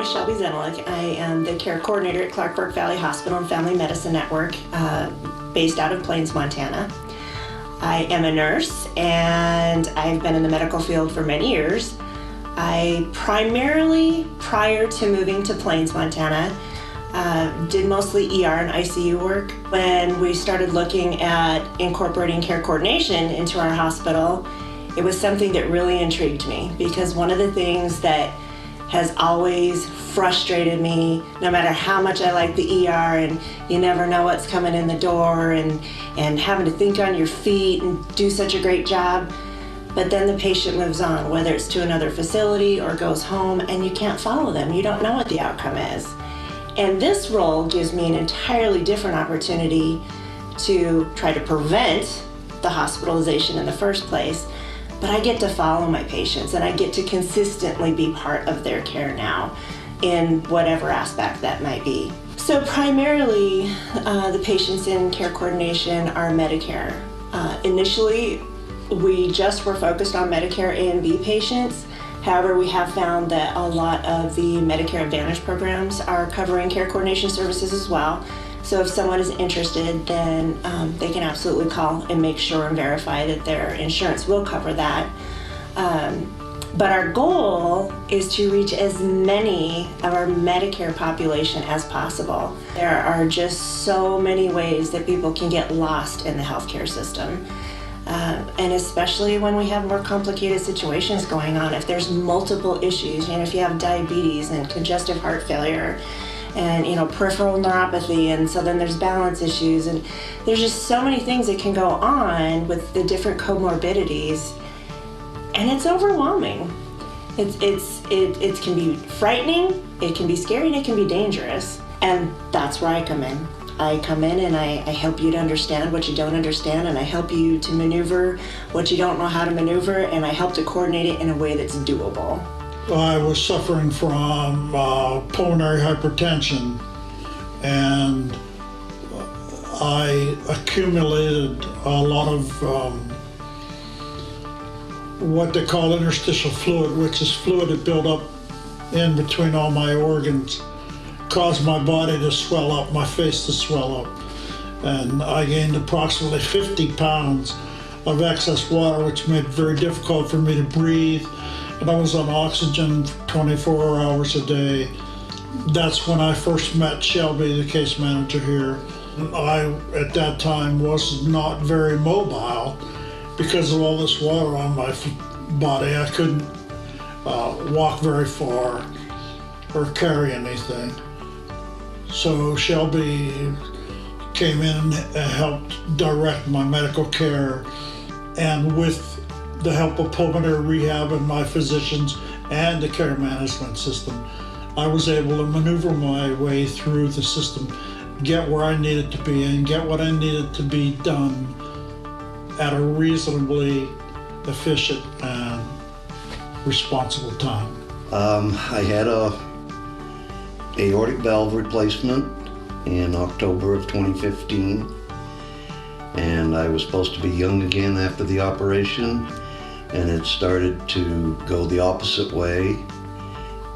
is Shelby Zenahlik. I am the care coordinator at Clark Valley Hospital and Family Medicine Network, based out of Plains, Montana. I am a nurse and I've been in the medical field for many years. I primarily, prior to moving to Plains, Montana, did mostly ER and ICU work. When we started looking at incorporating care coordination into our hospital, it was something that really intrigued me, because one of the things that has always frustrated me, no matter how much I like the ER and you never know what's coming in the door and having to think on your feet and do such a great job, but then the patient moves on, whether it's to another facility or goes home, and you can't follow them. You don't know what the outcome is. And this role gives me an entirely different opportunity to try to prevent the hospitalization in the first place, but I get to follow my patients and I get to consistently be part of their care now in whatever aspect that might be. So primarily, the patients in care coordination are Medicare. Initially, we just were focused on Medicare A and B patients. However, we have found that a lot of the Medicare Advantage programs are covering care coordination services as well. So if someone is interested, then they can absolutely call and make sure and verify that their insurance will cover that. But our goal is to reach as many of our Medicare population as possible. There are just so many ways that people can get lost in the healthcare system. And especially when we have more complicated situations going on, if there's multiple issues, if you have diabetes and congestive heart failure and peripheral neuropathy, and so then there's balance issues, and there's just so many things that can go on with the different comorbidities, and it's overwhelming. It can be frightening, it can be scary, and it can be dangerous, and that's where I come in. I come in and I help you to understand what you don't understand, and I help you to maneuver what you don't know how to maneuver, and I help to coordinate it in a way that's doable. I was suffering from pulmonary hypertension, and I accumulated a lot of what they call interstitial fluid, which is fluid that built up in between all my organs, caused my body to swell up, my face to swell up, and I gained approximately 50 pounds of excess water, which made it very difficult for me to breathe, and I was on oxygen 24 hours a day. That's when I first met Shelby, the case manager here. I, at that time, was not very mobile because of all this water on my body. I couldn't walk very far or carry anything. So Shelby came in and helped direct my medical care, and with the help of pulmonary rehab and my physicians and the care management system, I was able to maneuver my way through the system, get where I needed to be, and get what I needed to be done at a reasonably efficient and responsible time. I had a aortic valve replacement in October of 2015, and I was supposed to be young again after the operation, and it started to go the opposite way,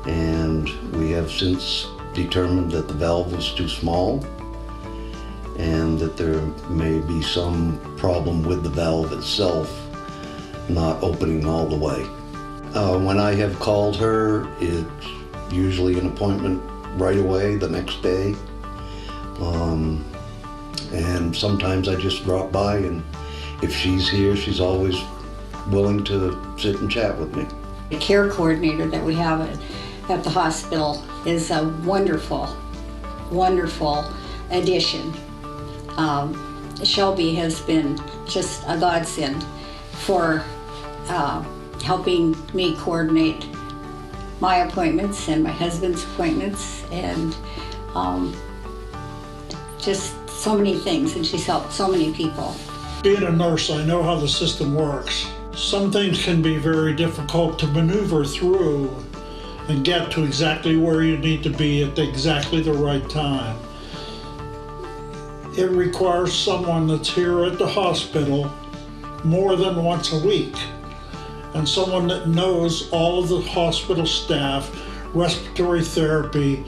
and we have since determined that the valve was too small and that there may be some problem with the valve itself not opening all the way. When I have called her, it's usually an appointment right away the next day, and sometimes I just drop by, and if she's here, she's always willing to sit and chat with me. The care coordinator that we have at the hospital is a wonderful, wonderful addition. Shelby has been just a godsend for helping me coordinate my appointments and my husband's appointments, and just so many things, and she's helped so many people. Being a nurse, I know how the system works. Some things can be very difficult to maneuver through and get to exactly where you need to be at exactly the right time. It requires someone that's here at the hospital more than once a week, and someone that knows all of the hospital staff respiratory therapy,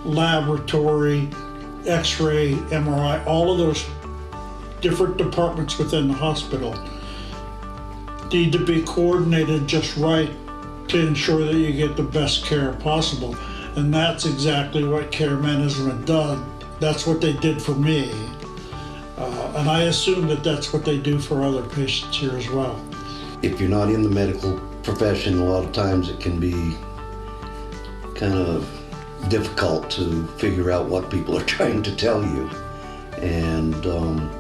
laboratory, x-ray, MRI, all of those different departments within the hospital need to be coordinated just right to ensure that you get the best care possible. And that's exactly what care management does. That's what they did for me. And I assume that that's what they do for other patients here as well. If you're not in the medical profession, a lot of times it can be kind of difficult to figure out what people are trying to tell you. And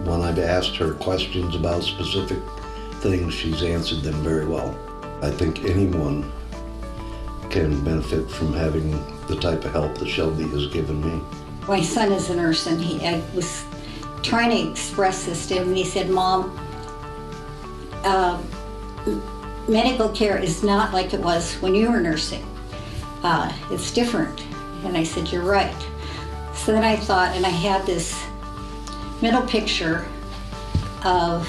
when I've asked her questions about specific things, she's answered them very well. I think anyone can benefit from having the type of help that Shelby has given me. My son is a nurse, and I was trying to express this to him, and he said, Mom, medical care is not like it was when you were nursing. It's different. And I said, you're right. So then I thought, and I had this mental picture of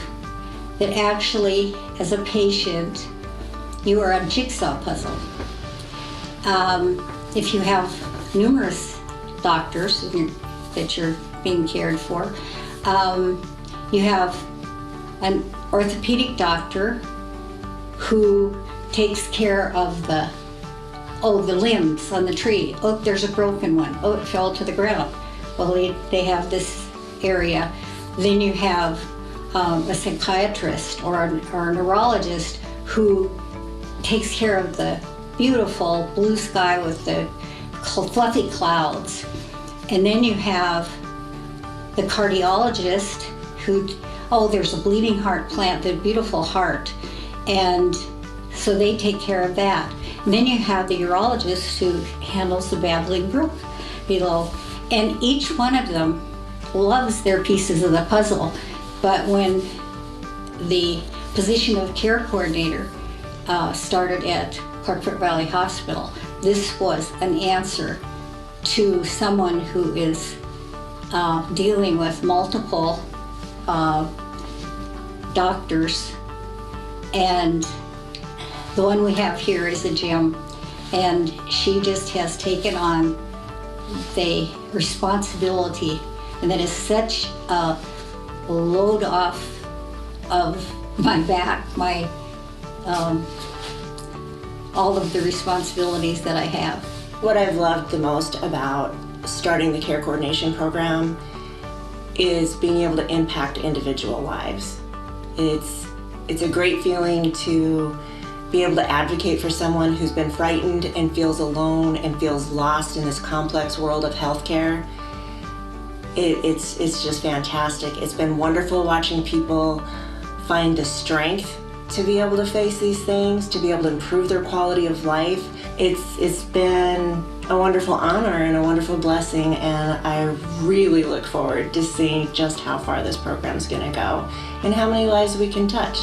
that actually, as a patient, you are a jigsaw puzzle. If you have numerous doctors that you're being cared for, you have an orthopedic doctor who takes care of the limbs on the tree. Oh, there's a broken one. Oh, it fell to the ground. Well, they have this area. Then you have a psychiatrist or a neurologist who takes care of the beautiful blue sky with the fluffy clouds. And then you have the cardiologist who, there's a bleeding heart plant, the beautiful heart. And so they take care of that. And then you have the urologist who handles the babbling brook below. And each one of them loves their pieces of the puzzle. But when the position of care coordinator started at Clark Valley Hospital, this was an answer to someone who is dealing with multiple doctors. And the one we have here is a Jim, and she just has taken on the responsibility, and that is such a load off of my back, all of the responsibilities that I have. What I've loved the most about starting the care coordination program is being able to impact individual lives. It's a great feeling to be able to advocate for someone who's been frightened and feels alone and feels lost in this complex world of healthcare. It's just fantastic. It's been wonderful watching people find the strength to be able to face these things, to be able to improve their quality of life. It's been a wonderful honor and a wonderful blessing, and I really look forward to seeing just how far this program's gonna go and how many lives we can touch.